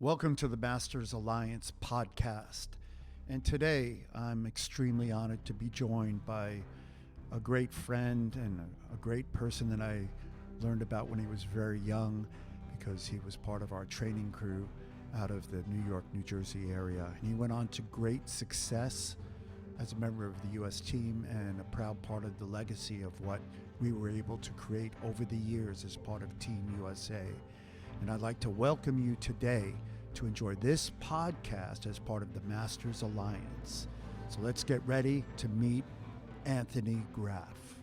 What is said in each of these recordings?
Welcome to the Masters Alliance podcast. And today I'm extremely honored to be joined by a great friend and a great person that I learned about when he was very young because he was part of our training crew out of the New York, New Jersey area. And he went on to great success as a member of the U.S. team and a proud part of the legacy of what we were able to create over the years as part of Team USA. And I'd like to welcome you today to enjoy this podcast as part of the Masters Alliance. So let's get ready to meet Antony Graf.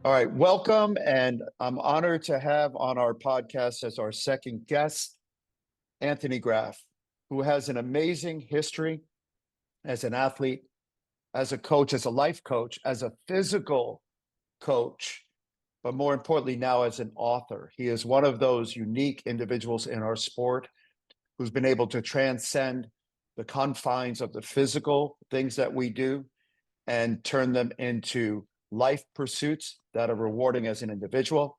All right, welcome. And I'm honored to have on our podcast as our second guest, Antony Graf, who has an amazing history as an athlete, as a coach, as a life coach, as a physical coach, but more importantly now as an author. He is one of those unique individuals in our sport who's been able to transcend the confines of the physical things that we do and turn them into life pursuits that are rewarding as an individual,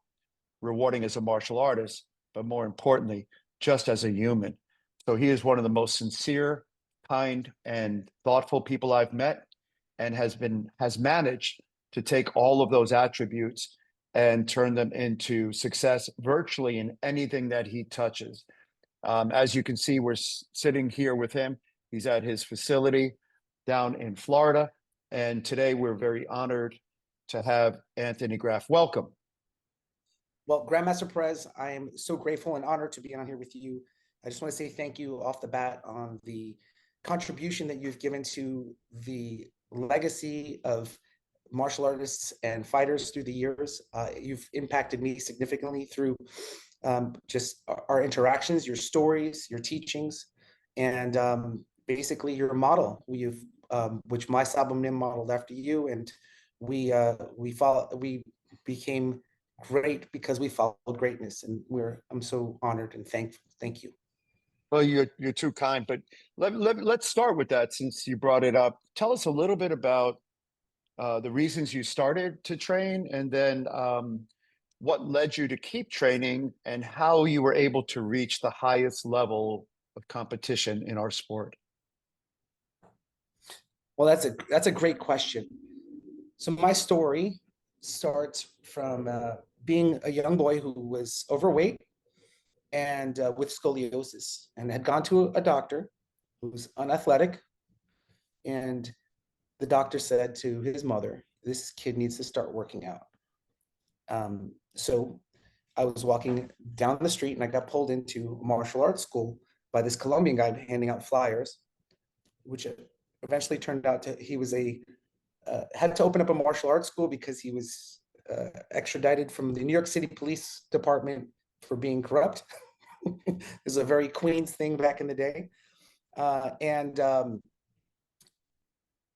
rewarding as a martial artist, but more importantly, just as a human. So he is one of the most sincere, kind, and thoughtful people I've met, and has managed to take all of those attributes and turn them into success virtually in anything that he touches. As you can see, we're sitting here with him. He's at his facility down in Florida. And today we're very honored to have Antony Graf. Welcome. Well, Grandmaster Perez, I am so grateful and honored to be on here with you. I just want to say thank you off the bat on the contribution that you've given to the legacy of martial artists and fighters through the years. You've impacted me significantly through just our interactions, your stories, your teachings, and basically your model. Which my Sabum modeled after you, and we became great because we followed greatness, and I'm so honored and thankful. Thank you. Well, you're too kind, but let's start with that since you brought it up. Tell us a little bit about the reasons you started to train, and then what led you to keep training, and how you were able to reach the highest level of competition in our sport. Well, that's a great question. So my story starts from being a young boy who was overweight and with scoliosis, and had gone to a doctor who was unathletic, and the doctor said to his mother, "This kid needs to start working out." So I was walking down the street and I got pulled into martial arts school by this Colombian guy handing out flyers, which eventually turned out he was had to open up a martial arts school because he was extradited from the New York City Police Department for being corrupt. It was a very Queens thing back in the day. And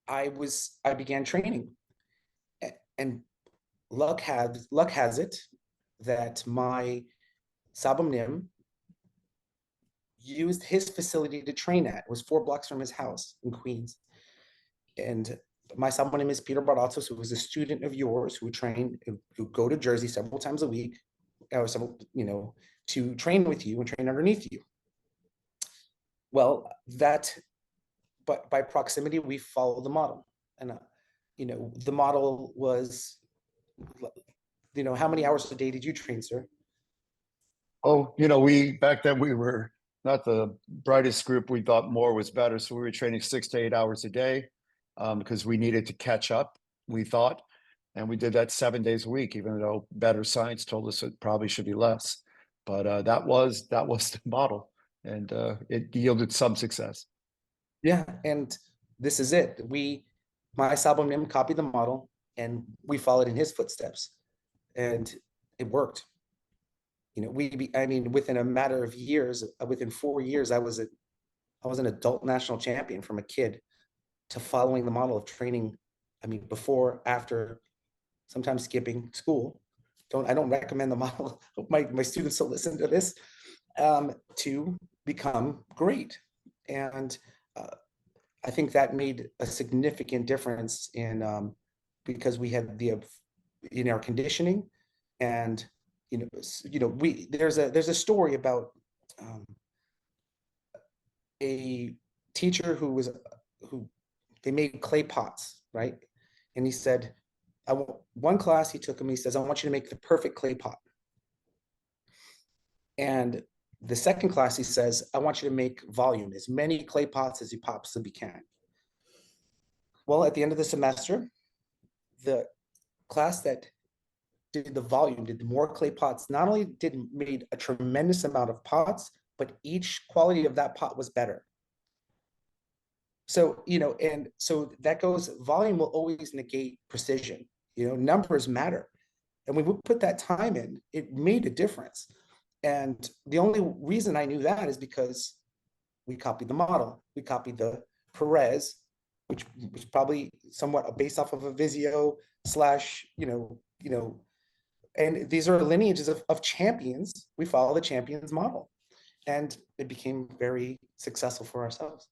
I began training, and luck has it that my Sabum Nim used his facility to train at. It was 4 blocks from his house in Queens. And my Sabum Nim is Peter Baratos, who was a student of yours, who go to Jersey several times a week, or to train with you and train underneath you. Well, but by proximity, we follow the model. And, the model was, how many hours a day did you train, sir? Oh, back then we were not the brightest group. We thought more was better. So we were training 6 to 8 hours a day because we needed to catch up, we thought. And we did that 7 days a week, even though better science told us it probably should be less. But that was the model, and it yielded some success. Yeah, and this is it. My Sabum Nim copied the model, and we followed in his footsteps, and it worked. Within a matter of years, within 4 years, I was an adult national champion from a kid to following the model of training. Before, after, sometimes skipping school. I don't recommend the model. My students will listen to this, to become great. And I think that made a significant difference because we had in our conditioning, and there's a story about a teacher who they made clay pots, right? And he said, one class he took him, he says, I want you to make the perfect clay pot. And the second class, he says, I want you to make volume, as many clay pots as you possibly can. Well, at the end of the semester, the class that did the volume, did more clay pots, not only made a tremendous amount of pots, but each quality of that pot was better. So, and so that goes, volume will always negate precision. Numbers matter. And when we put that time in, it made a difference. And the only reason I knew that is because we copied the model. We copied the Perez, which was probably somewhat based off of a Visio / and these are lineages of champions. We follow the champions model, and it became very successful for ourselves.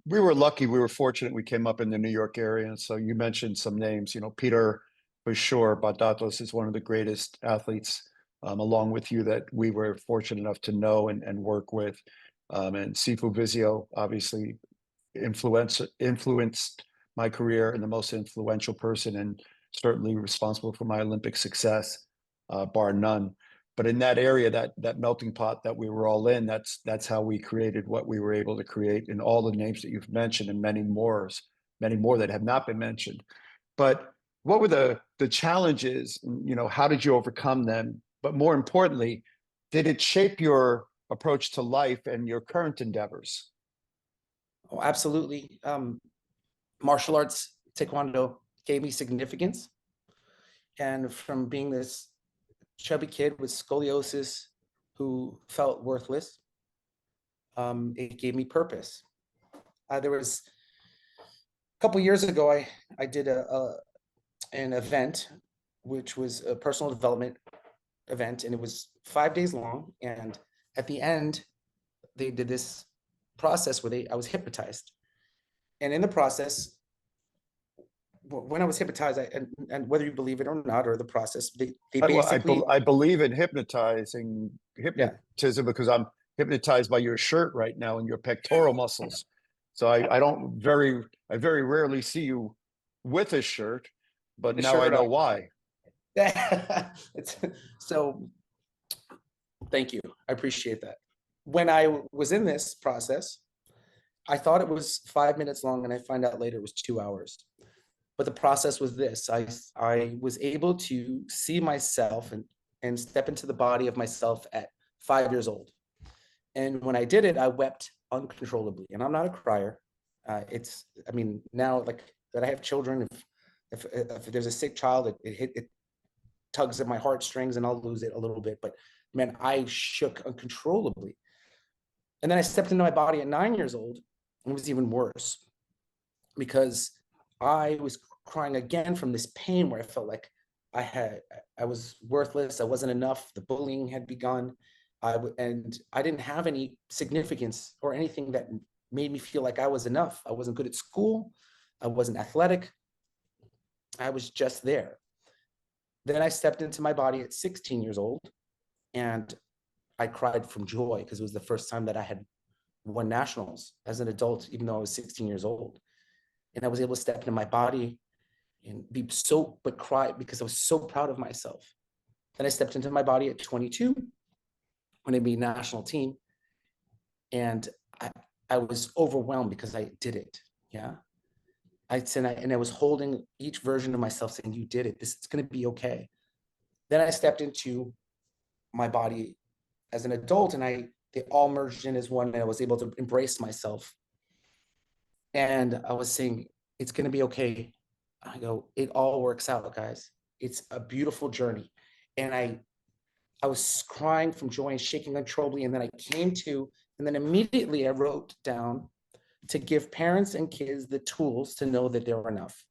We were lucky. We were fortunate. We came up in the New York area. And so you mentioned some names, Peter, for sure. Badatos is one of the greatest athletes, along with you, that we were fortunate enough to know and work with. And Sifu Vizio obviously influenced my career, and the most influential person, and certainly responsible for my Olympic success, bar none. But in that area, that melting pot that we were all in, that's how we created what we were able to create, in all the names that you've mentioned, and many more that have not been mentioned. But what were the challenges? How did you overcome them? But more importantly, did it shape your approach to life and your current endeavors? Oh, absolutely. Martial arts, Taekwondo, gave me significance. And from being this chubby kid with scoliosis who felt worthless, it gave me purpose. There was a couple years ago, I did an event, which was a personal development event, and it was 5 days long. And at the end, they did this process where I was hypnotized. And in the process, when I was hypnotized, and whether you believe it or not, or the process, they basically. I believe in hypnotism because I'm hypnotized by your shirt right now and your pectoral muscles. So I very rarely see you with a shirt, but now I know why. So thank you. I appreciate that. When I was in this process, I thought it was 5 minutes long, and I find out later it was 2 hours. But the process was this: I was able to see myself and step into the body of myself at 5 years old. And when I did it, I wept uncontrollably. And I'm not a crier. Now, like that I have children, if there's a sick child, it tugs at my heartstrings and I'll lose it a little bit. But man, I shook uncontrollably. And then I stepped into my body at 9 years old, and it was even worse, because I was crying again from this pain where I felt like I was worthless. I wasn't enough. The bullying had begun. And I didn't have any significance or anything that made me feel like I was enough. I wasn't good at school. I wasn't athletic. I was just there. Then I stepped into my body at 16 years old, and I cried from joy because it was the first time that I had won nationals as an adult, even though I was 16 years old. And I was able to step into my body and cry because I was so proud of myself. Then I stepped into my body at 22 when I made national team. And I was overwhelmed because I did it. Yeah. I was holding each version of myself saying, you did it. This is going to be okay. Then I stepped into my body as an adult, and they all merged in as one, and I was able to embrace myself. And I was saying, it's going to be okay. I go, it all works out, guys. It's a beautiful journey. And I was crying from joy and shaking uncontrollably. And then I came to, and then immediately I wrote down to give parents and kids the tools to know that they're enough.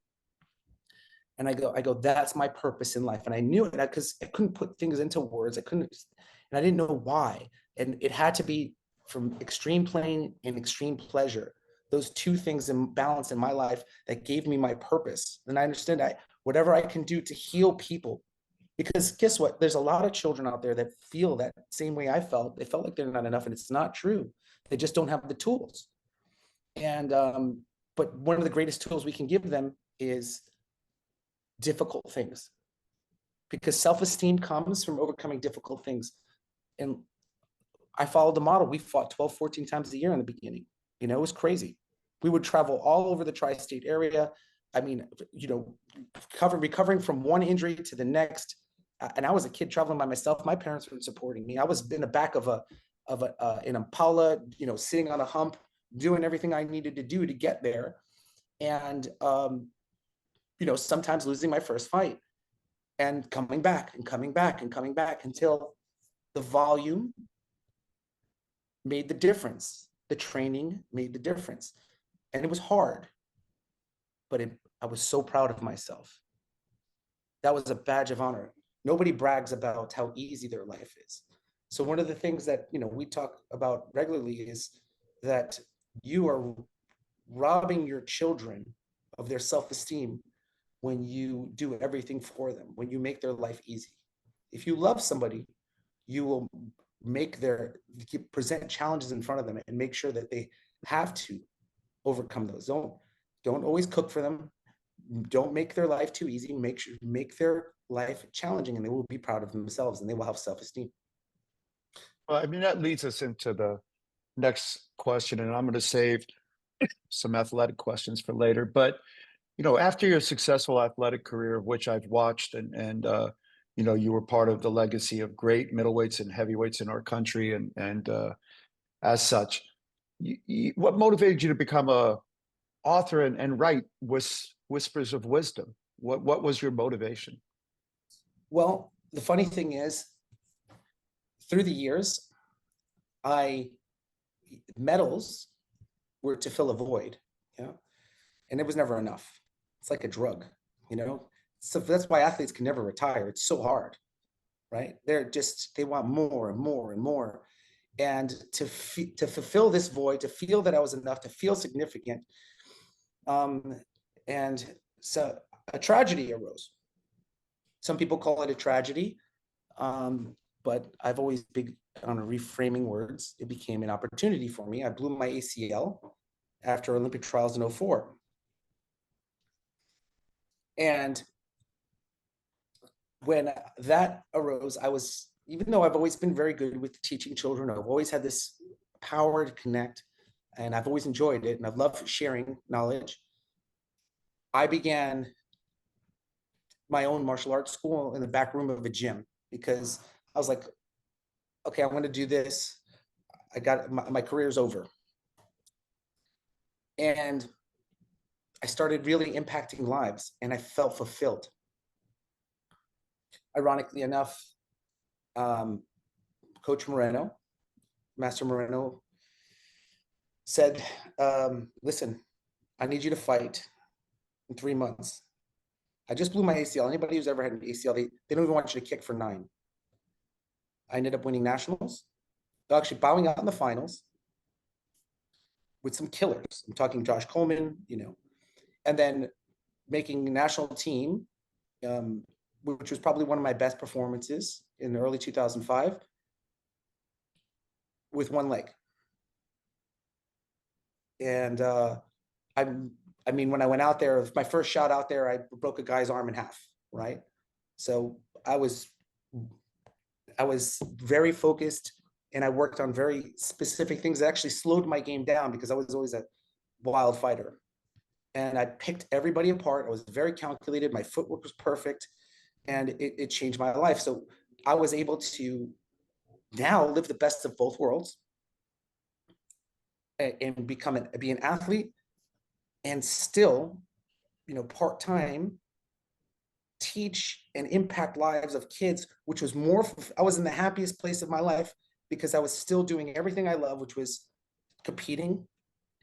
And I go, that's my purpose in life. And I knew it because I couldn't put things into words. And I didn't know why. And it had to be from extreme pain and extreme pleasure. Those two things in balance in my life that gave me my purpose. And I understand that whatever I can do to heal people Because guess what? There's a lot of children out there that feel that same way I felt. They felt like they're not enough, and it's not true. They just don't have the tools. And but one of the greatest tools we can give them is difficult things, because self-esteem comes from overcoming difficult things. And I followed the model. We fought 12, 14 times a year in the beginning. You know, it was crazy. We would travel all over the tri-state area. I mean, you know, recovering from one injury to the next. And I was a kid traveling by myself. My parents weren't supporting me. I was in the back of an Impala, you know, sitting on a hump, doing everything I needed to do to get there. And, you know, sometimes losing my first fight and coming back and coming back and coming back until the volume made the difference. The training made the difference. And it was hard, but I was so proud of myself. That was a badge of honor. Nobody brags about how easy their life is. So one of the things that, you know, we talk about regularly is that you are robbing your children of their self-esteem when you do everything for them, when you make their life easy. If you love somebody, you will present challenges in front of them and make sure that they have to overcome those. Don't always cook for them. Don't make their life too easy. Make their life challenging, and they will be proud of themselves, and they will have self-esteem. Well, I mean, that leads us into the next question, and I'm going to save some athletic questions for later. But, you know, after your successful athletic career, which I've watched, and you know, you were part of the legacy of great middleweights and heavyweights in our country, and as such, what motivated you to become a author and write Whispers of Wisdom? What was your motivation? Well, the funny thing is, through the years, medals were to fill a void, you know, and it was never enough. It's like a drug, you know. So that's why athletes can never retire. It's so hard, right? They want more and more and more. And to fulfill this void, to feel that I was enough, to feel significant, and so a tragedy arose. Some people call it a tragedy, but I've always been on reframing words. It became an opportunity for me. I blew my ACL after Olympic trials in 2004. And when that arose, even though I've always been very good with teaching children, I've always had this power to connect, and I've always enjoyed it, and I've loved sharing knowledge. I began my own martial arts school in the back room of a gym, because I was like, okay, I want to do this. I got my career's over. And I started really impacting lives, and I felt fulfilled. Ironically enough, Coach Moreno, Master Moreno, said, listen, I need you to fight in 3 months. I just blew my ACL. Anybody who's ever had an ACL, they don't even want you to kick for 9. I ended up winning nationals, actually bowing out in the finals with some killers. I'm talking Josh Coleman, you know, and then making national team, which was probably one of my best performances in the early 2005, with one leg. And I mean, when I went out there, my first shot out there, I broke a guy's arm in half, right? So I was very focused, and I worked on very specific things that actually slowed my game down, because I was always a wild fighter. And I picked everybody apart. I was very calculated. My footwork was perfect, and it changed my life. So I was able to now live the best of both worlds, and be an athlete, and still, you know, part-time teach and impact lives of kids, which was I was in the happiest place of my life, because I was still doing everything I love, which was competing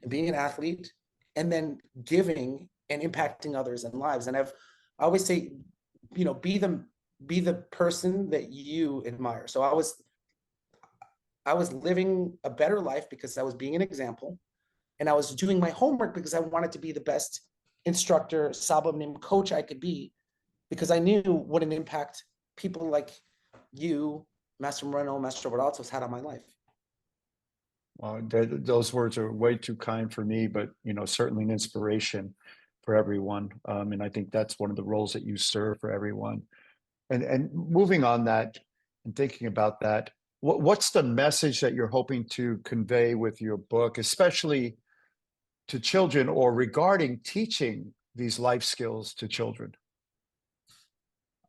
and being an athlete, and then giving and impacting others and lives. And I always say, you know, be the person that you admire. So I was living a better life because I was being an example, and I was doing my homework because I wanted to be the best instructor, sabum coach I could be, because I knew what an impact people like you, Master Moreno, Master Roberto has had on my life. Well, those words are way too kind for me, but certainly an inspiration for everyone. And I think that's one of the roles that you serve for everyone. And moving on that and thinking about that, what's the message that you're hoping to convey with your book, especially to children, or regarding teaching these life skills to children?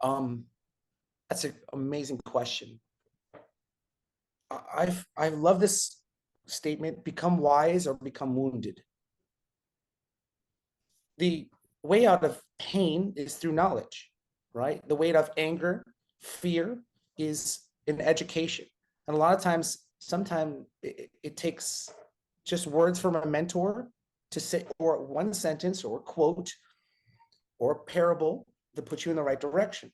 That's an amazing question. I love this statement: become wise or become wounded. The way out of pain is through knowledge, right? The way out of anger, fear is in education. And a lot of times, sometimes it takes just words from a mentor to say, or one sentence or a quote or a parable to put you in the right direction.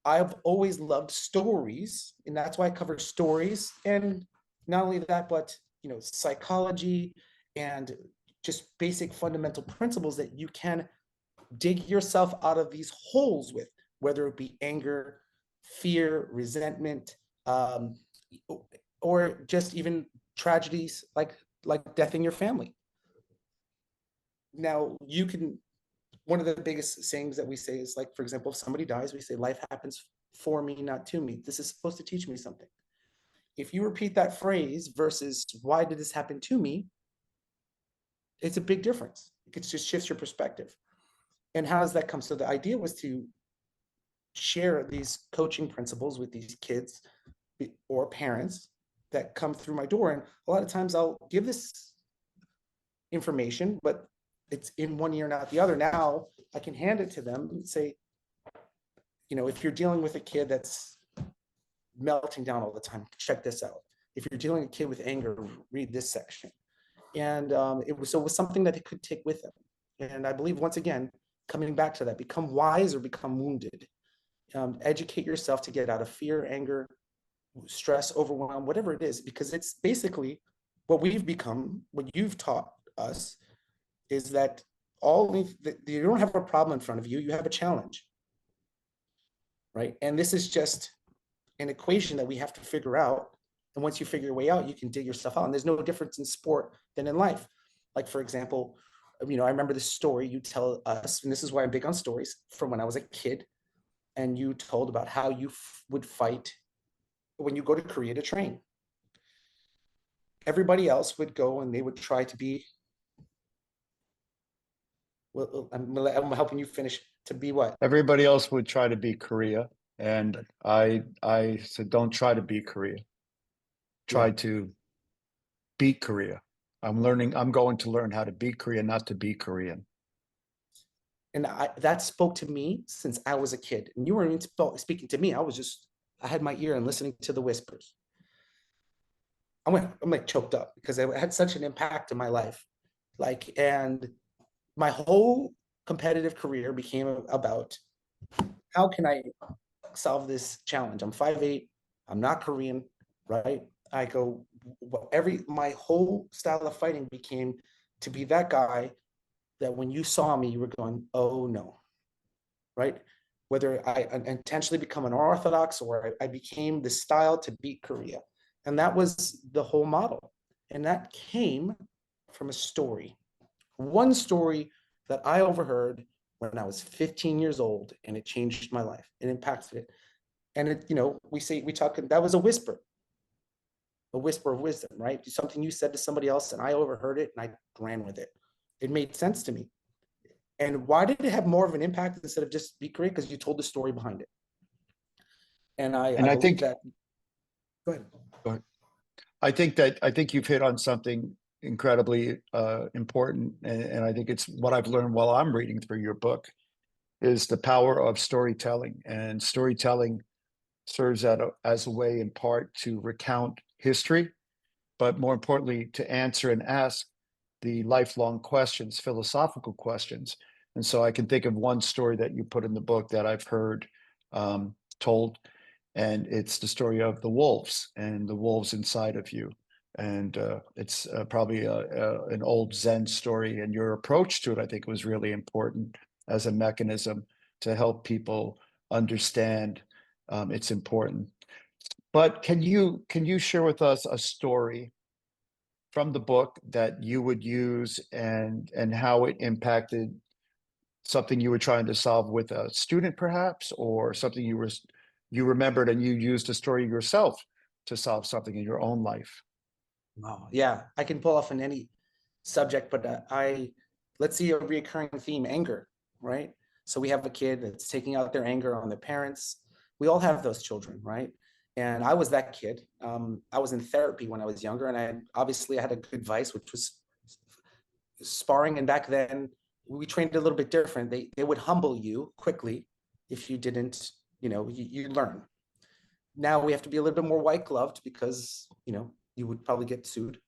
I've always loved stories, and that's why I cover stories. And not only that, but psychology and just basic fundamental principles that you can dig yourself out of these holes with, whether it be anger, fear, resentment, or just even tragedies like death in your family. Now, one of the biggest sayings that we say is, like, for example, if somebody dies, we say, life happens for me, not to me. This is supposed to teach me something. If you repeat that phrase versus why did this happen to me, it's a big difference. It just shifts your perspective. And how does that come? So the idea was to share these coaching principles with these kids or parents that come through my door. And a lot of times I'll give this information, but it's in one ear, not the other. Now I can hand it to them and say, if you're dealing with a kid that's melting down all the time, check this out. If you're dealing with a kid with anger, read this section. And it was something that they could take with them. And I believe, once again, coming back to that, become wise or become wounded. Educate yourself to get out of fear, anger, stress, overwhelm, whatever it is, because it's basically what we've become. What you've taught us is that you don't have a problem in front of you, you have a challenge, right? And this is just an equation that we have to figure out. And once you figure your way out, you can dig yourself out. And there's no difference in sport than in life. Like, for example, I remember this story you tell us, and this is why I'm big on stories, from when I was a kid. And you told about how you would fight when you go to Korea to train. Everybody else would go and they would try to be, well, I'm helping you finish, to be what? Everybody else would try to be Korea. And I said, don't try to be Korea. Try to beat Korea. I'm going to learn how to beat Korea, not to be Korean. And that spoke to me since I was a kid. And you weren't even speaking to me. I had my ear and listening to the whispers. I'm like choked up because it had such an impact in my life. And my whole competitive career became about, how can I solve this challenge? I'm 5'8", I'm not Korean, right? I go, my whole style of fighting became to be that guy that when you saw me, you were going, oh no, right? Whether I intentionally become an Orthodox or I became the style to beat Korea. And that was the whole model. And that came from a story. One story that I overheard when I was 15 years old, and it changed my life. It impacted it. And that was a whisper of wisdom, right? Something you said to somebody else and I overheard it and I ran with it. It made sense to me. And why did it have more of an impact instead of just be great? Because you told the story behind it. And I think that, go ahead. I think you've hit on something incredibly important. And I think it's what I've learned while I'm reading through your book, is the power of storytelling. And storytelling serves as a way, in part, to recount history, but more importantly, to answer and ask the lifelong questions, philosophical questions. And so I can think of one story that you put in the book that I've heard told, and it's the story of the wolves and the wolves inside of you. And it's probably an old Zen story, and your approach to it, I think, was really important as a mechanism to help people understand it's important. But can you share with us a story from the book that you would use, and how it impacted something you were trying to solve with a student, perhaps, or something you remembered and you used a story yourself to solve something in your own life? Wow. Yeah, I can pull off in any subject, but let's see a recurring theme: anger, right? So we have a kid that's taking out their anger on their parents. We all have those children, right? And I was that kid. I was in therapy when I was younger, and I had a good vice, which was sparring. And back then, we trained a little bit different. They would humble you quickly if you didn't, you learn. Now we have to be a little bit more white gloved because you would probably get sued.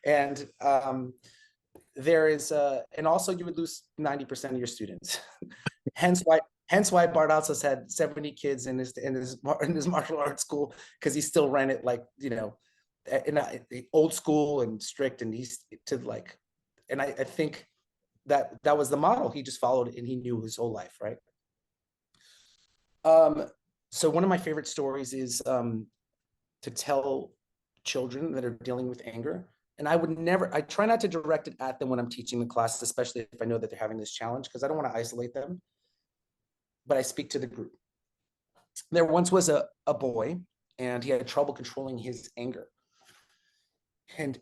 And there is and also you would lose 90% of your students. hence why Bart also had 70 kids in his martial arts school, because he still ran it like in old school and strict, and I think that was the model he just followed, and he knew his whole life, right? So one of my favorite stories is to tell children that are dealing with anger. And I try not to direct it at them when I'm teaching the class, especially if I know that they're having this challenge, because I don't want to isolate them, but I speak to the group. There once was a boy, and he had trouble controlling his anger. And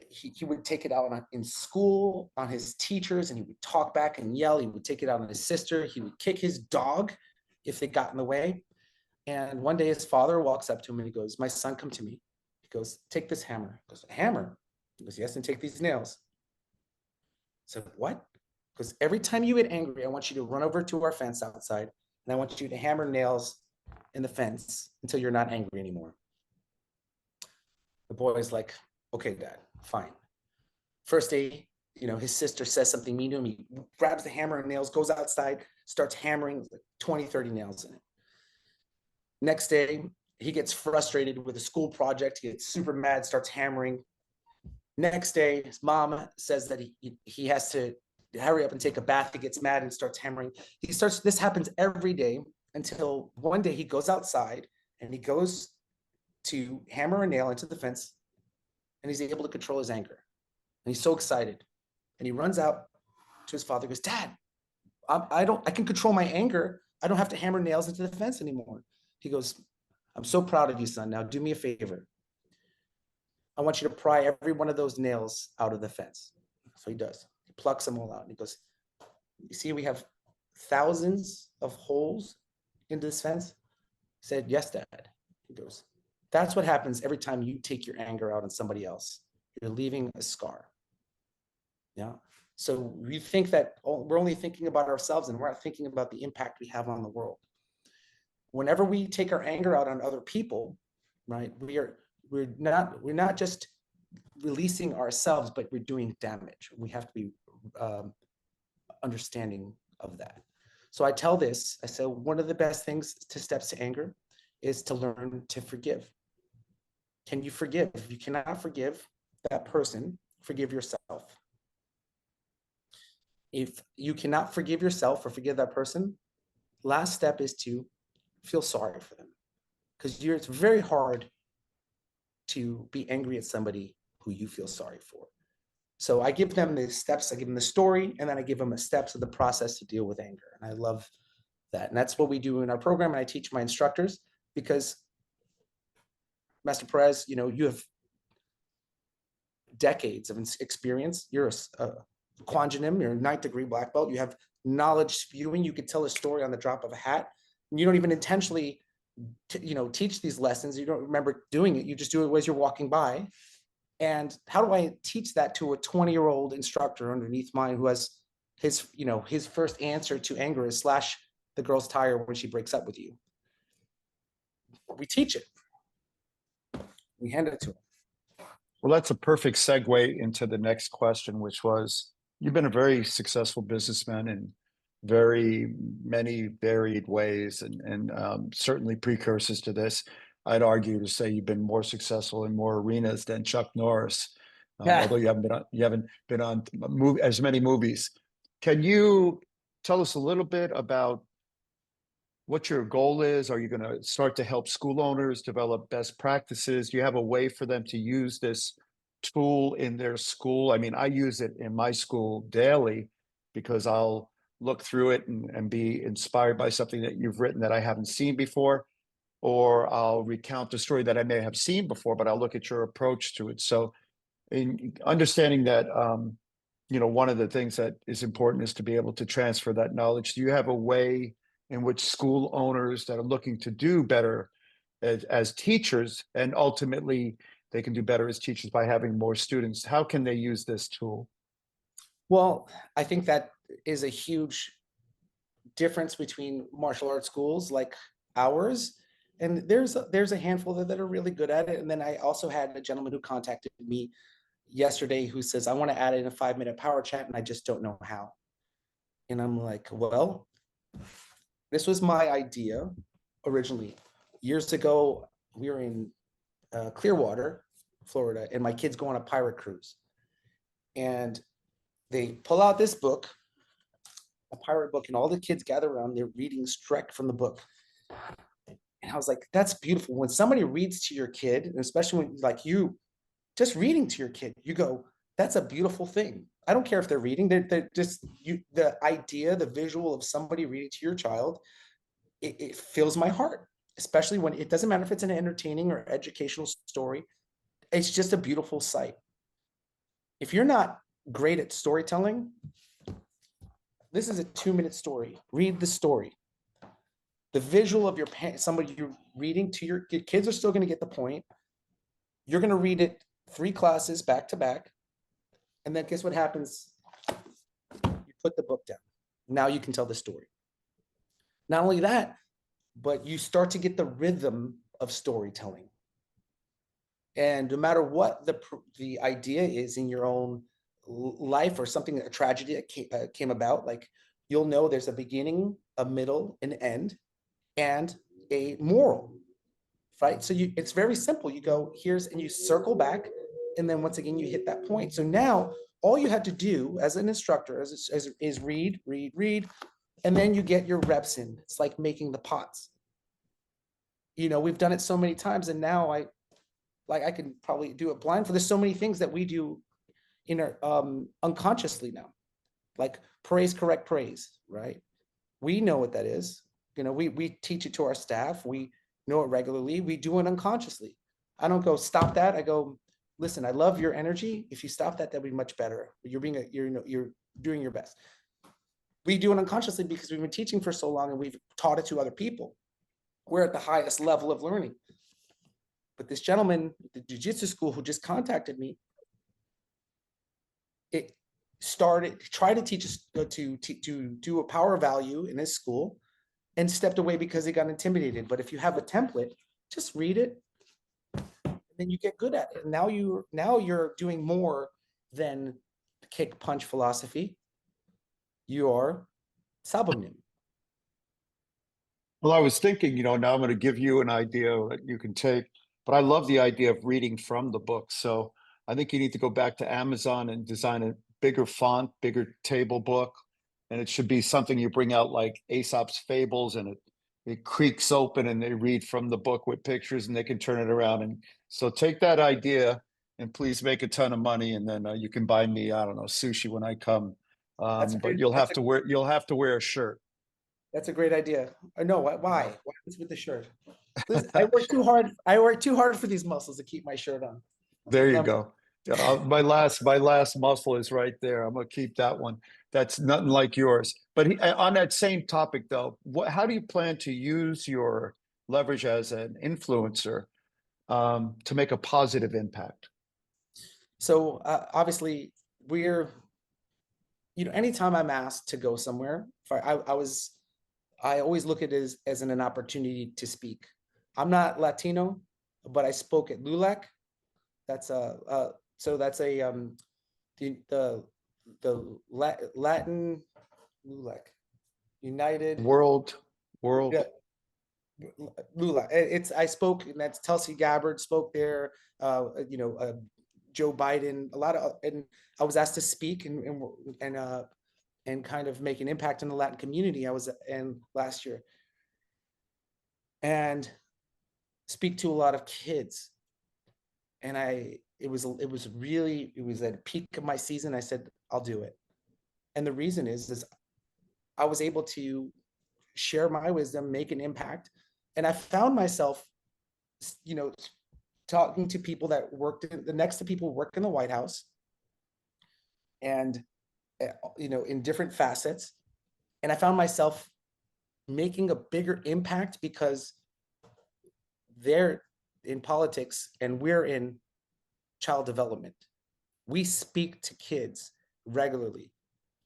he would take it out in school, on his teachers, and he would talk back and yell. He would take it out on his sister. He would kick his dog if they got in the way. And one day his father walks up to him and he goes, "My son, come to me." He goes, "Take this hammer." He goes, "A hammer?" He goes, "Yes, and take these nails." So what? Because every time you get angry, I want you to run over to our fence outside, and I want you to hammer nails in the fence until you're not angry anymore. The boy's like, "Okay, Dad, fine." First day, his sister says something mean to him. He grabs the hammer and nails, goes outside, starts hammering like 20, 30 nails in it. Next day, he gets frustrated with a school project. He gets super mad, starts hammering. Next day, his mom says that he has to hurry up and take a bath. He gets mad and starts hammering. This happens every day until one day he goes outside and he goes to hammer a nail into the fence, and he's able to control his anger. And he's so excited. And he runs out to his father, goes, "Dad, I can control my anger. I don't have to hammer nails into the fence anymore." He goes, "I'm so proud of you, son. Now do me a favor. I want you to pry every one of those nails out of the fence." So he does. He plucks them all out. And he goes, "You see, we have thousands of holes into this fence?" He said, "Yes, Dad." He goes, "That's what happens every time you take your anger out on somebody else. You're leaving a scar." Yeah. So we think that we're only thinking about ourselves, and we're not thinking about the impact we have on the world. Whenever we take our anger out on other people, right, we're not just releasing ourselves, but we're doing damage. We have to be understanding of that. So I say one of the best things to steps to anger is to learn to forgive. Can you forgive? If you cannot forgive that person, forgive yourself. If you cannot forgive yourself or forgive that person, last step is to feel sorry for them, because it's very hard to be angry at somebody who you feel sorry for. So I give them the steps, I give them the story, and then I give them the steps of the process to deal with anger. And I love that. And that's what we do in our program. And I teach my instructors, because Master Perez, you have decades of experience. You're a quanjinim, you're a 9th degree black belt. You have knowledge spewing. You could tell a story on the drop of a hat. And you don't even intentionally, teach these lessons. You don't remember doing it. You just do it as you're walking by. And how do I teach that to a 20-year-old instructor underneath mine who has his first answer to anger is slash the girl's tire when she breaks up with you? We teach it. We hand it to him. Well, that's a perfect segue into the next question, which was, you've been a very successful businessman in very many varied ways, and certainly precursors to this. I'd argue to say you've been more successful in more arenas than Chuck Norris, although you haven't been on as many movies. Can you tell us a little bit about what your goal is? Are you going to start to help school owners develop best practices? Do you have a way for them to use this tool in their school? I mean, I use it in my school daily because I'll look through it and be inspired by something that you've written that I haven't seen before, or I'll recount a story that I may have seen before, but I'll look at your approach to it. So in understanding that, one of the things that is important is to be able to transfer that knowledge. Do you have a way in which school owners that are looking to do better as teachers, and ultimately they can do better as teachers by having more students, how can they use this tool? Well, I think that is a huge difference between martial arts schools like ours. And there's a handful that are really good at it. And then I also had a gentleman who contacted me yesterday who says, I want to add in a 5-minute power chat and I just don't know how. And I'm like, well, this was my idea originally. Years ago, we were in Clearwater, Florida, and my kids go on a pirate cruise. And they pull out this book, a pirate book, and all the kids gather around, they're reading straight from the book. And I was like, that's beautiful. When somebody reads to your kid, and especially when like you just reading to your kid, you go, that's a beautiful thing. I don't care if they're reading, they're just the idea, the visual of somebody reading to your child, it fills my heart, especially when it doesn't matter if it's an entertaining or educational story. It's just a beautiful sight. If you're not great at storytelling, this is a 2-minute story. Read the story. The visual of your somebody you're reading to your kids are still going to get the point. You're going to read it 3 classes back to back. And then guess what happens? You put the book down. Now you can tell the story. Not only that, but you start to get the rhythm of storytelling. And no matter what the idea is in your own life, or something, a tragedy that came about, like you'll know there's a beginning, a middle, an end, and a moral, right? So it's very simple. You go here's, and you circle back, and then once again you hit that point. So now all you have to do as an instructor is read, and then you get your reps in. It's like making the pots. We've done it so many times, and now I can probably do it blindfold. There's so many things that we do unconsciously now, like praise, correct praise, right? We know what that is. We teach it to our staff. We know it regularly. We do it unconsciously. I don't go stop that. I go, listen, I love your energy. If you stop that, that'd be much better. You're doing your best. We do it unconsciously because we've been teaching for so long and we've taught it to other people. We're at the highest level of learning. But this gentleman at the jiu-jitsu school who just contacted me, tried to teach us to do a power value in his school, and stepped away because he got intimidated. But if you have a template, just read it, and then you get good at it. And now you're doing more than kick punch philosophy. You are sabumnim. Well, I was thinking, now I'm going to give you an idea that you can take, but I love the idea of reading from the book. So I think you need to go back to Amazon and design a bigger font, bigger table book. And it should be something you bring out like Aesop's Fables, and it creaks open and they read from the book with pictures and they can turn it around. And so take that idea and please make a ton of money. And then you can buy me, I don't know, sushi when I come. But you'll have to wear a shirt. That's a great idea. No, why? Why is with the shirt? Listen, I work too hard. I work too hard for these muscles to keep my shirt on. There you go. My last muscle is right there. I'm gonna keep that one. That's nothing like yours. But on that same topic, though, how do you plan to use your leverage as an influencer to make a positive impact? So obviously, anytime I'm asked to go somewhere, I always look at it as an opportunity to speak. I'm not Latino, but I spoke at LULAC. That's the Latin LULAC, United World. Yeah, LULAC. I spoke, and that's Tulsi Gabbard spoke there. Joe Biden, and I was asked to speak and kind of make an impact in the Latin community. I was in last year. and speak to a lot of kids. And it was at a peak of my season. I said, I'll do it. And the reason is I was able to share my wisdom, make an impact. And I found myself, talking to people that next to people who work in the White House, and, in different facets. And I found myself making a bigger impact because they're in politics and we're in child development. We speak to kids regularly.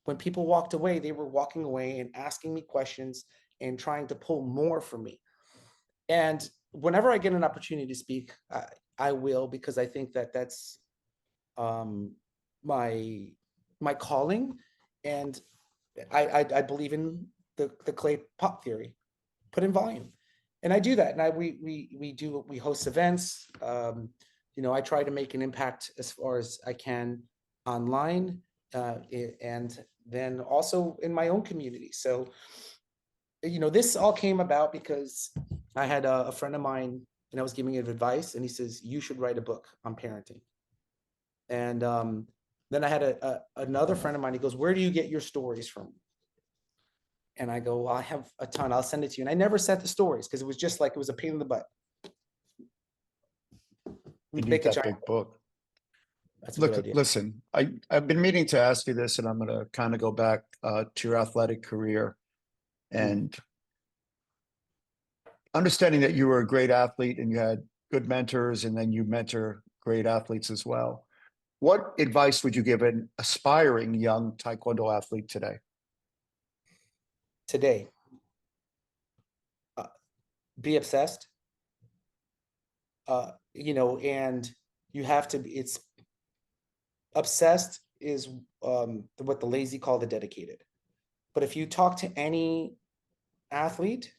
When people walked away, they were walking away and asking me questions and trying to pull more from me. And whenever I get an opportunity to speak, I will, because I think that that's my calling. And I believe in the clay pot theory, put in volume. And I do that. And we host events. I try to make an impact as far as I can online, and then also in my own community. So, this all came about because I had a friend of mine, and I was giving him advice, and he says, you should write a book on parenting. And then I had another friend of mine, he goes, where do you get your stories from? And I go, well, I have a ton, I'll send it to you. And I never sent the stories because it was just like, it was a pain in the butt. You need that big book. That's a good idea. Listen, I've been meaning to ask you this, and I'm going to kind of go back to your athletic career and understanding that you were a great athlete and you had good mentors, and then you mentor great athletes as well. What advice would you give an aspiring young Taekwondo athlete today? Be obsessed, and you have to be, it's obsessed is what the lazy call the dedicated. But if you talk to any athlete,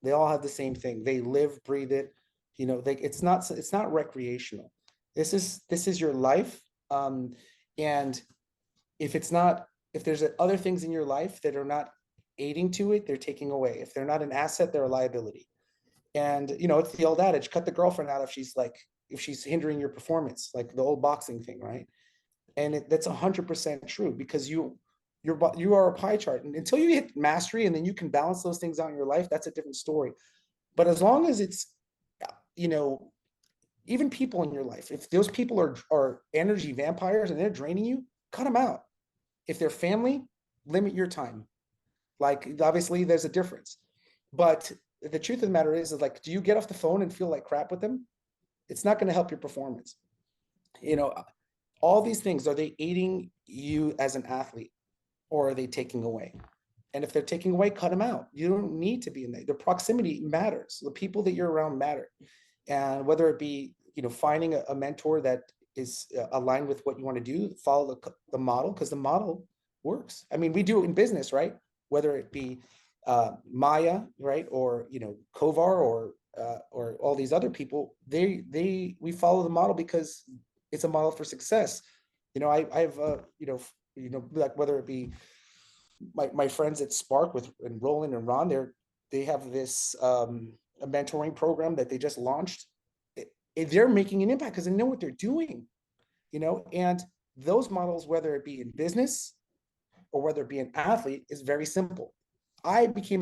they all have the same thing. They live, breathe it. It's not recreational. This is your life. And if there's other things in your life that are not aiding to it, they're taking away. If they're not an asset, they're a liability. And it's the old adage, cut the girlfriend out if she's hindering your performance, like the old boxing thing, right? And that's 100% true, because you are a pie chart, and until you hit mastery and then you can balance those things out in your life, that's a different story. But as long as it's, even people in your life, if those people are energy vampires and they're draining you, cut them out. If they're family, limit your time. Like, obviously there's a difference, but the truth of the matter is like, do you get off the phone and feel like crap with them? It's not going to help your performance. All these things, are they aiding you as an athlete, or are they taking away? And if they're taking away, cut them out. You don't need to be in there. The proximity matters. The people that you're around matter. And whether it be, finding a mentor that is aligned with what you want to do, follow the model, because the model works. I mean, we do it in business, right? Whether it be Maya, right, or Kovar, or all these other people, we follow the model because it's a model for success. I've like, whether it be my friends at Spark and Roland and Ron, they have this a mentoring program that they just launched. They're making an impact because they know what they're doing, and those models, whether it be in business or whether it be an athlete, is very simple. I became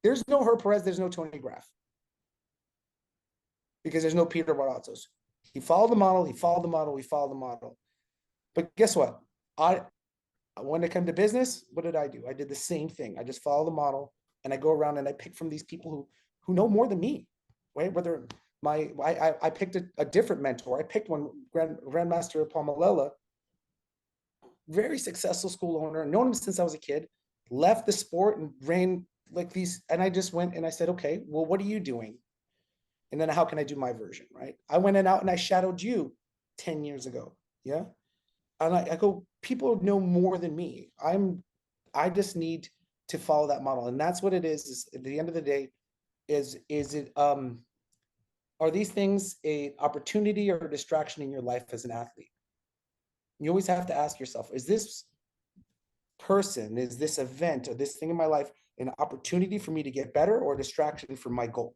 there's no Herb Perez, there's no Tony Graf, because there's no Peter Barrazos. He followed the model, we followed the model. But guess what? When it came to business, what did I do? I did the same thing. I just follow the model, and I go around and I pick from these people who know more than me, right? Whether I picked a different mentor. I picked one, Grandmaster Palmalella, very successful school owner, known him since I was a kid, left the sport and ran like these. And I just went and I said, okay, well, what are you doing? And then how can I do my version, right? I went out and I shadowed you 10 years ago. Yeah. And I go, people know more than me. I just need to follow that model. And that's what it is at the end of the day, is it, are these things a opportunity or a distraction in your life as an athlete? You always have to ask yourself, is this person, is this event, or this thing in my life an opportunity for me to get better, or a distraction from my goal?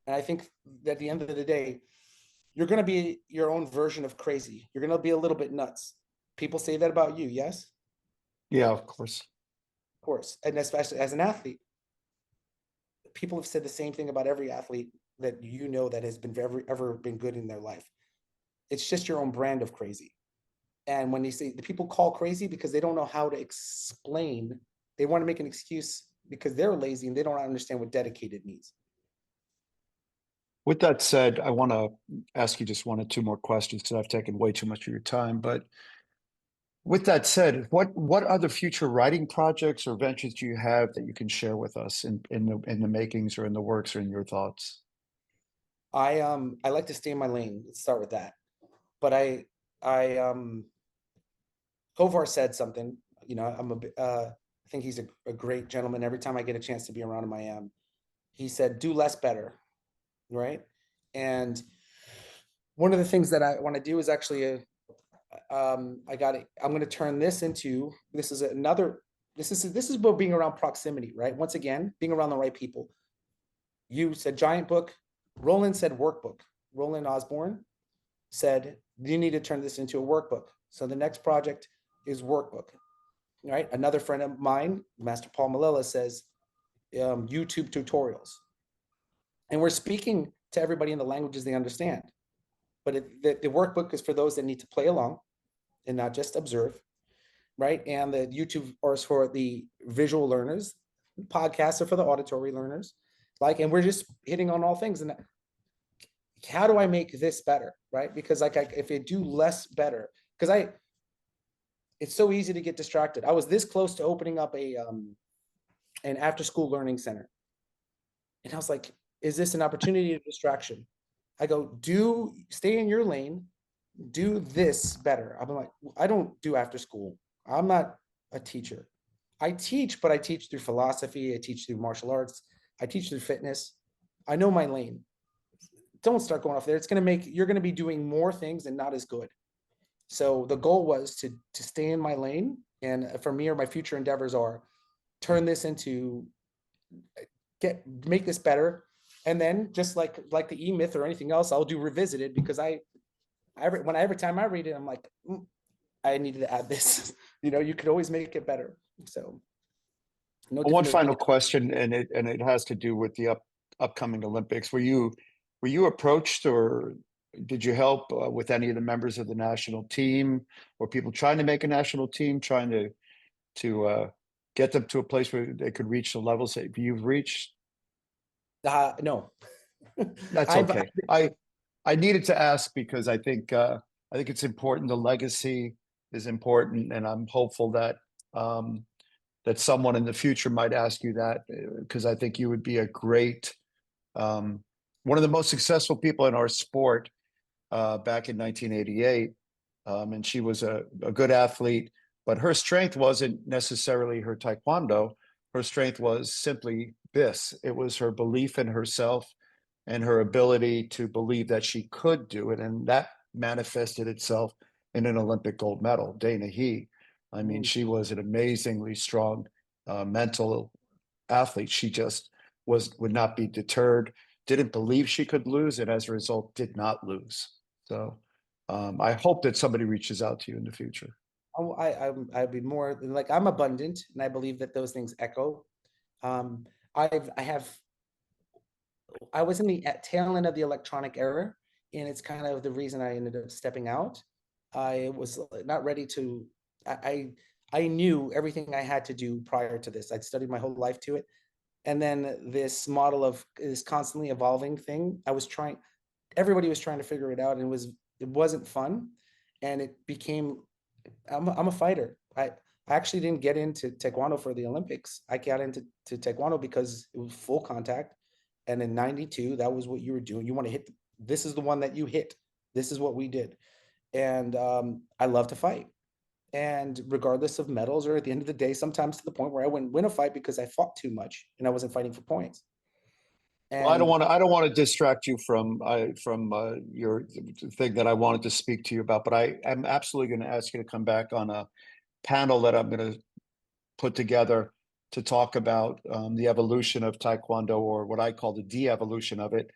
And I think that at the end of the day, you're going to be your own version of crazy. You're going to be a little bit nuts. People say that about you, yes? Yeah, of course. Of course. And especially as an athlete, people have said the same thing about every athlete that you know that has been ever been good in their life. It's just your own brand of crazy. And when they say the people call crazy because they don't know how to explain, they want to make an excuse because they're lazy and they don't understand what dedicated means. With that said, I want to ask you just one or two more questions because I've taken way too much of your time. But with that said, what other future writing projects or ventures do you have that you can share with us in the makings or in the works or in your thoughts? I like to stay in my lane. Let's start with that. But I Kovar said something. You know, I think he's a great gentleman. Every time I get a chance to be around him, I am. He said, "Do less better," right? And one of the things that I want to do is actually I got it. I'm going to turn this into this is another. This is about being around proximity, right? Once again, being around the right people. You said giant book. Roland said workbook. Roland Osborne said you need to turn this into a workbook. So the next project is workbook. Right. Another friend of mine, Master Paul Malilla, says YouTube tutorials. And we're speaking to everybody in the languages they understand. But the workbook is for those that need to play along and not just observe, right? And the YouTube is for the visual learners. Podcasts are for the auditory learners. And we're just hitting on all things. And how do I make this better, right? Because if I do less better, because it's so easy to get distracted. I was this close to opening up an after-school learning center, and I was like, "Is this an opportunity or distraction?" I go, stay in your lane, do this better. I'm like, I don't do after school. I'm not a teacher. I teach, but I teach through philosophy. I teach through martial arts. I teach through fitness. I know my lane. Don't start going off there. You're going to be doing more things and not as good. So the goal was to stay in my lane. And for me, or my future endeavors are turn this into make this better. And then just like the E-Myth or anything else, I'll do revisited because every time I read it, I'm like, I needed to add this. You could always make it better. So no One different. final question, and it has to do with the upcoming Olympics. Were you approached, or did you help with any of the members of the national team, or people trying to make a national team, trying to get them to a place where they could reach the levels that you've reached? No. That's okay. I needed to ask because I think it's important. The legacy is important, and I'm hopeful that that someone in the future might ask you that, because I think you would be a great one of the most successful people in our sport back in 1988. And she was a good athlete, but her strength wasn't necessarily her taekwondo. Her strength was simply this. It was her belief in herself and her ability to believe that she could do it. And that manifested itself in an Olympic gold medal. Dana He. I mean, she was an amazingly strong mental athlete. She just would not be deterred, didn't believe she could lose, and as a result, did not lose. So I hope that somebody reaches out to you in the future. I'd be more like I'm abundant, and I believe that those things echo. I was in the tail end of the electronic era, and it's kind of the reason I ended up stepping out. I was not ready to. I knew everything I had to do prior to this. I'd studied my whole life to it, and then this model of this constantly evolving thing. Everybody was trying to figure it out, and it wasn't fun, and it became. I'm a fighter. I actually didn't get into taekwondo for the Olympics. I got into taekwondo because it was full contact. And in 92, that was what you were doing. You want to hit, this is the one that you hit. This is what we did. And I love to fight. And regardless of medals, or at the end of the day, sometimes to the point where I wouldn't win a fight because I fought too much and I wasn't fighting for points. Well, And I don't want to distract you from your thing that I wanted to speak to you about, but I am absolutely going to ask you to come back on a panel that I'm going to put together to talk about the evolution of Taekwondo, or what I call the de-evolution of it,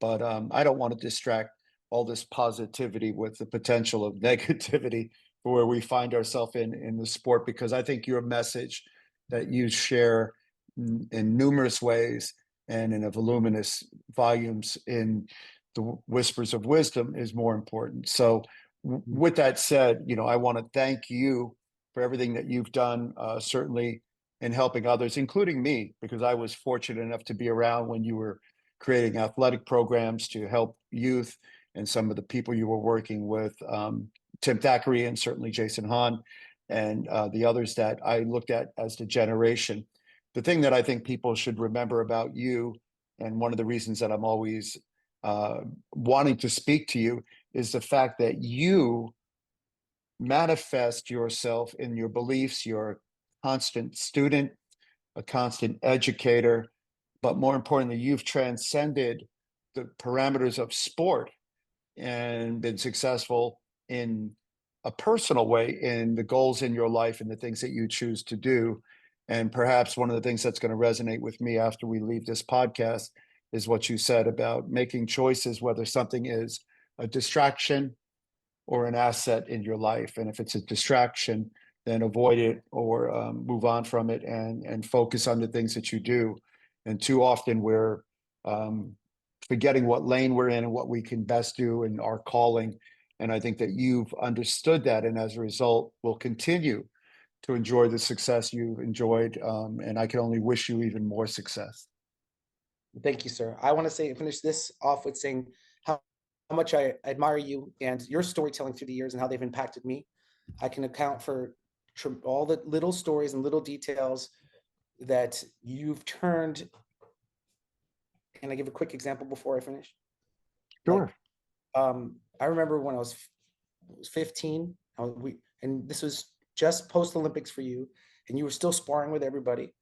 but I don't want to distract all this positivity with the potential of negativity for where we find ourselves in the sport, because I think your message that you share in numerous ways and in a voluminous volumes in the Whispers of Wisdom is more important. So with that said, I want to thank you for everything that you've done, certainly in helping others, including me, because I was fortunate enough to be around when you were creating athletic programs to help youth, and some of the people you were working with, Tim Thackeray and certainly Jason Hahn, and the others that I looked at as the generation. The thing that I think people should remember about you, and one of the reasons that I'm always wanting to speak to you, is the fact that you manifest yourself in your beliefs. You're a constant student, a constant educator, but more importantly, you've transcended the parameters of sport and been successful in a personal way in the goals in your life and the things that you choose to do. And perhaps one of the things that's going to resonate with me after we leave this podcast is what you said about making choices, whether something is a distraction or an asset in your life. And if it's a distraction, then avoid it or move on from it and focus on the things that you do. And too often we're forgetting what lane we're in and what we can best do in our calling. And I think that you've understood that, and as a result, will continue to enjoy the success you've enjoyed. And I can only wish you even more success. Thank you, sir. I want to finish this off with saying how much I admire you and your storytelling through the years and how they've impacted me. I can account for all the little stories and little details that you've turned. Can I give a quick example before I finish? Sure. I remember when I was 15, and this was just post-Olympics for you, and you were still sparring with everybody,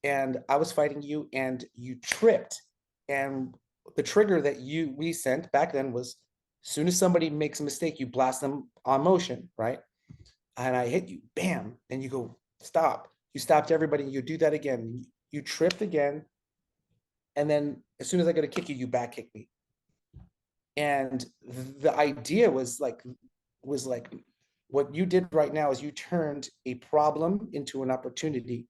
and I was fighting you, and you tripped. And the trigger that we sent back then was, as soon as somebody makes a mistake, you blast them on motion, right? And I hit you, bam, and you go, stop. You stopped everybody, and you do that again. You tripped again, and then as soon as I go to kick you, you back kick me. And the idea was like what you did right now is you turned a problem into an opportunity.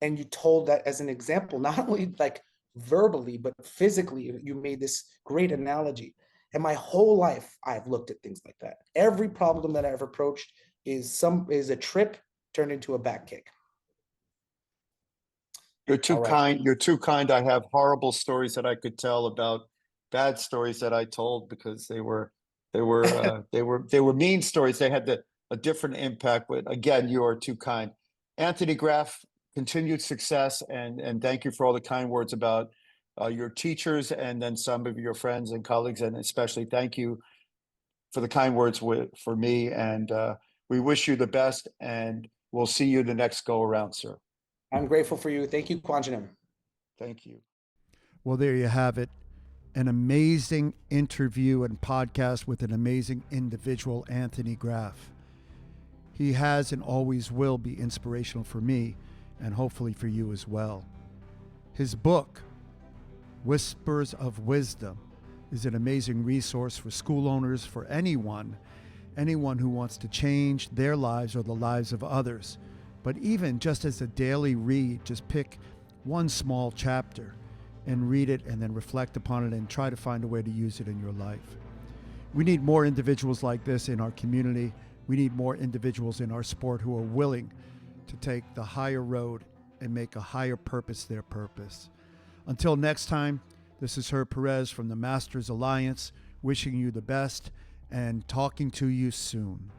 And you told that as an example, not only like verbally, but physically. You made this great analogy. And my whole life, I've looked at things like that. Every problem that I've approached is a trip turned into a back kick. You're too kind. You're too kind. I have horrible stories that I could tell about bad stories that I told, because they were mean stories. They had a different impact. But again, you are too kind. Antony Graf, continued success, and thank you for all the kind words about your teachers and then some of your friends and colleagues, and especially thank you for the kind words for me. And we wish you the best, and we'll see you the next go around, sir. I'm grateful for you. Thank you, Kwanjanam. Thank you. Well, there you have it. An amazing interview and podcast with an amazing individual, Antony Graf. He has and always will be inspirational for me, and hopefully for you as well. His book, Whispers of Wisdom, is an amazing resource for school owners, for anyone who wants to change their lives or the lives of others. But even just as a daily read, just pick one small chapter and read it, and then reflect upon it and try to find a way to use it in your life. We need more individuals like this in our community. We need more individuals in our sport who are willing to take the higher road and make a higher purpose their purpose. Until next time, this is Herb Perez from the Masters Alliance, wishing you the best and talking to you soon.